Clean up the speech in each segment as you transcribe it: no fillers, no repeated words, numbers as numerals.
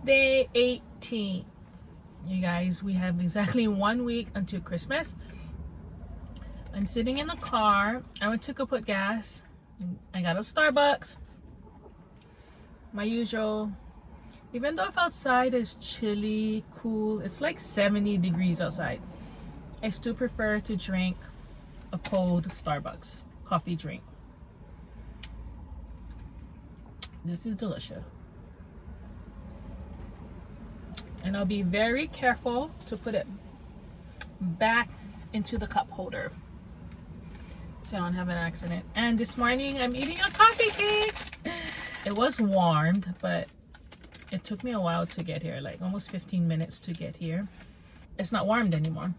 day 18. You guys, we have exactly 1 week until Christmas. I'm sitting in the car. I went to go put gas. I got a Starbucks. My usual. Even though if outside is chilly, cool, it's like 70 degrees outside, I still prefer to drink a cold Starbucks coffee drink. This is delicious. And I'll be very careful to put it back into the cup holder so I don't have an accident. And this morning I'm eating a coffee cake. It was warmed, but it took me a while to get here, like almost 15 minutes to get here. It's not warmed anymore.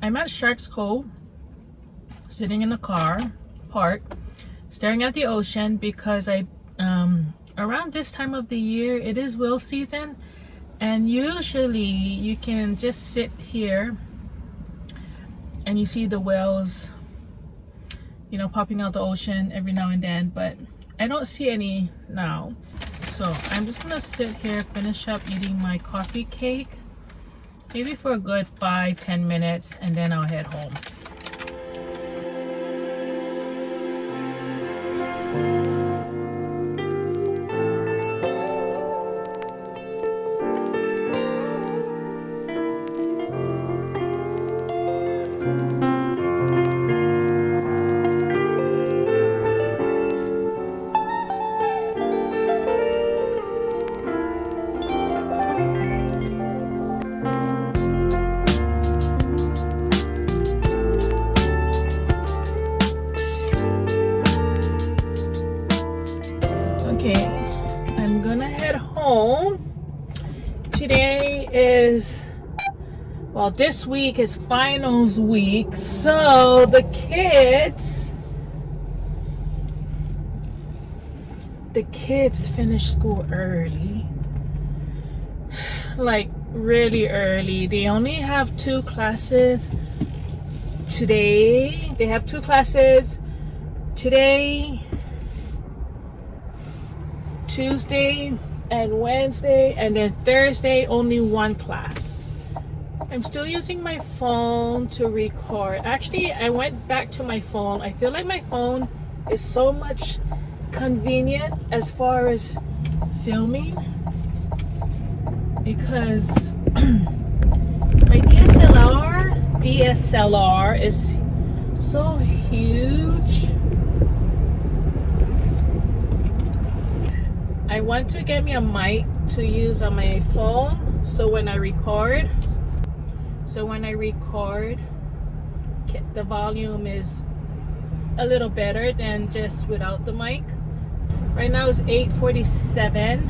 I'm at Sharks Cove, sitting in the car, parked, staring at the ocean because around this time of the year, it is whale season. And usually you can just sit here and you see the whales, you know, popping out the ocean every now and then, but I don't see any now. So I'm just gonna sit here, finish up eating my coffee cake, maybe for a good 5-10 minutes, and then I'll head home. Okay, I'm gonna head home. Today is, well, this week is finals week, so the kids finish school early, like really early. They only have 2 classes today. They have 2 classes today, Tuesday and Wednesday, and then Thursday only 1 class. I'm still using my phone to record. Actually, I went back to my phone. I feel like my phone is so much convenient as far as filming, because my DSLR is so huge. I want to get me a mic to use on my phone, so when I record, the volume is a little better than just without the mic. Right now it's 8:47,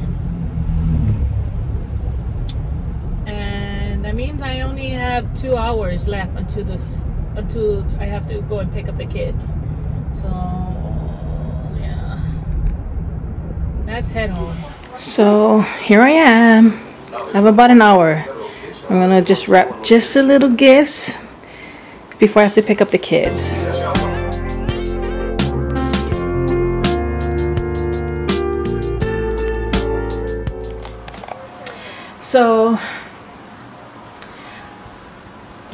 and that means I only have 2 hours left until I have to go and pick up the kids. So let's head home. So here I am. I have about an hour. I'm gonna just wrap just a little gifts before I have to pick up the kids. So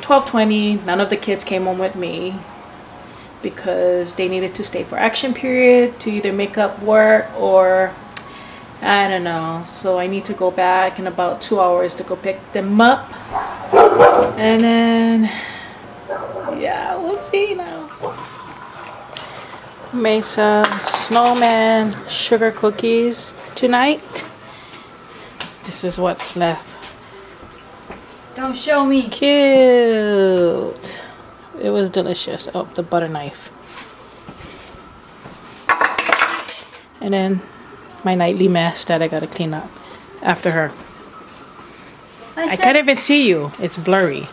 12:20, none of the kids came home with me because they needed to stay for action period to either make up work or I don't know. So I need to go back in about 2 hours to go pick them up, and then yeah, we'll see now. Made some snowman sugar cookies tonight. This is what's left. Don't show me. Cute. It was delicious. Oh, the butter knife. And then my nightly mess that I gotta clean up after her. I can't even see you. It's blurry.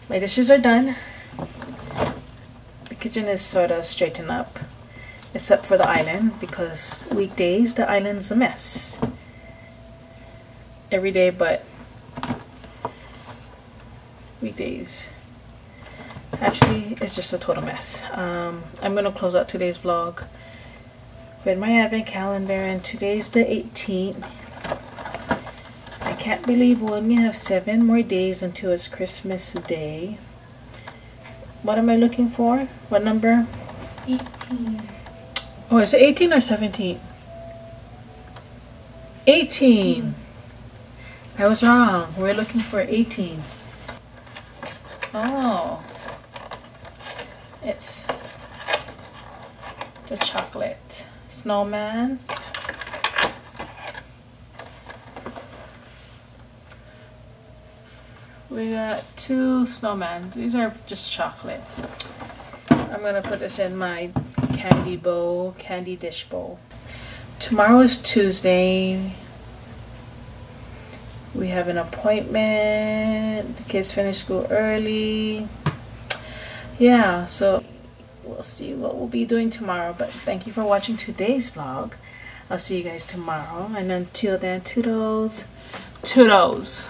My dishes are done. The kitchen is sort of straightened up, except for the island, because weekdays the island's a mess. Every day but weekdays. Actually, it's just a total mess. I'm gonna close out today's vlog with my advent calendar, and today's the 18th. I can't believe we only have 7 more days until it's Christmas Day. What am I looking for? What number? 18. Oh, is it 18 or 17? 18. I was wrong. We're looking for 18. Oh. It's the chocolate snowman. We got 2 snowmen. These are just chocolate. I'm gonna put this in my candy bowl, candy dish bowl. Tomorrow is Tuesday. We have an appointment. The kids finish school early. Yeah, so we'll see what we'll be doing tomorrow. But thank you for watching today's vlog. I'll see you guys tomorrow. And until then, toodles. Toodles.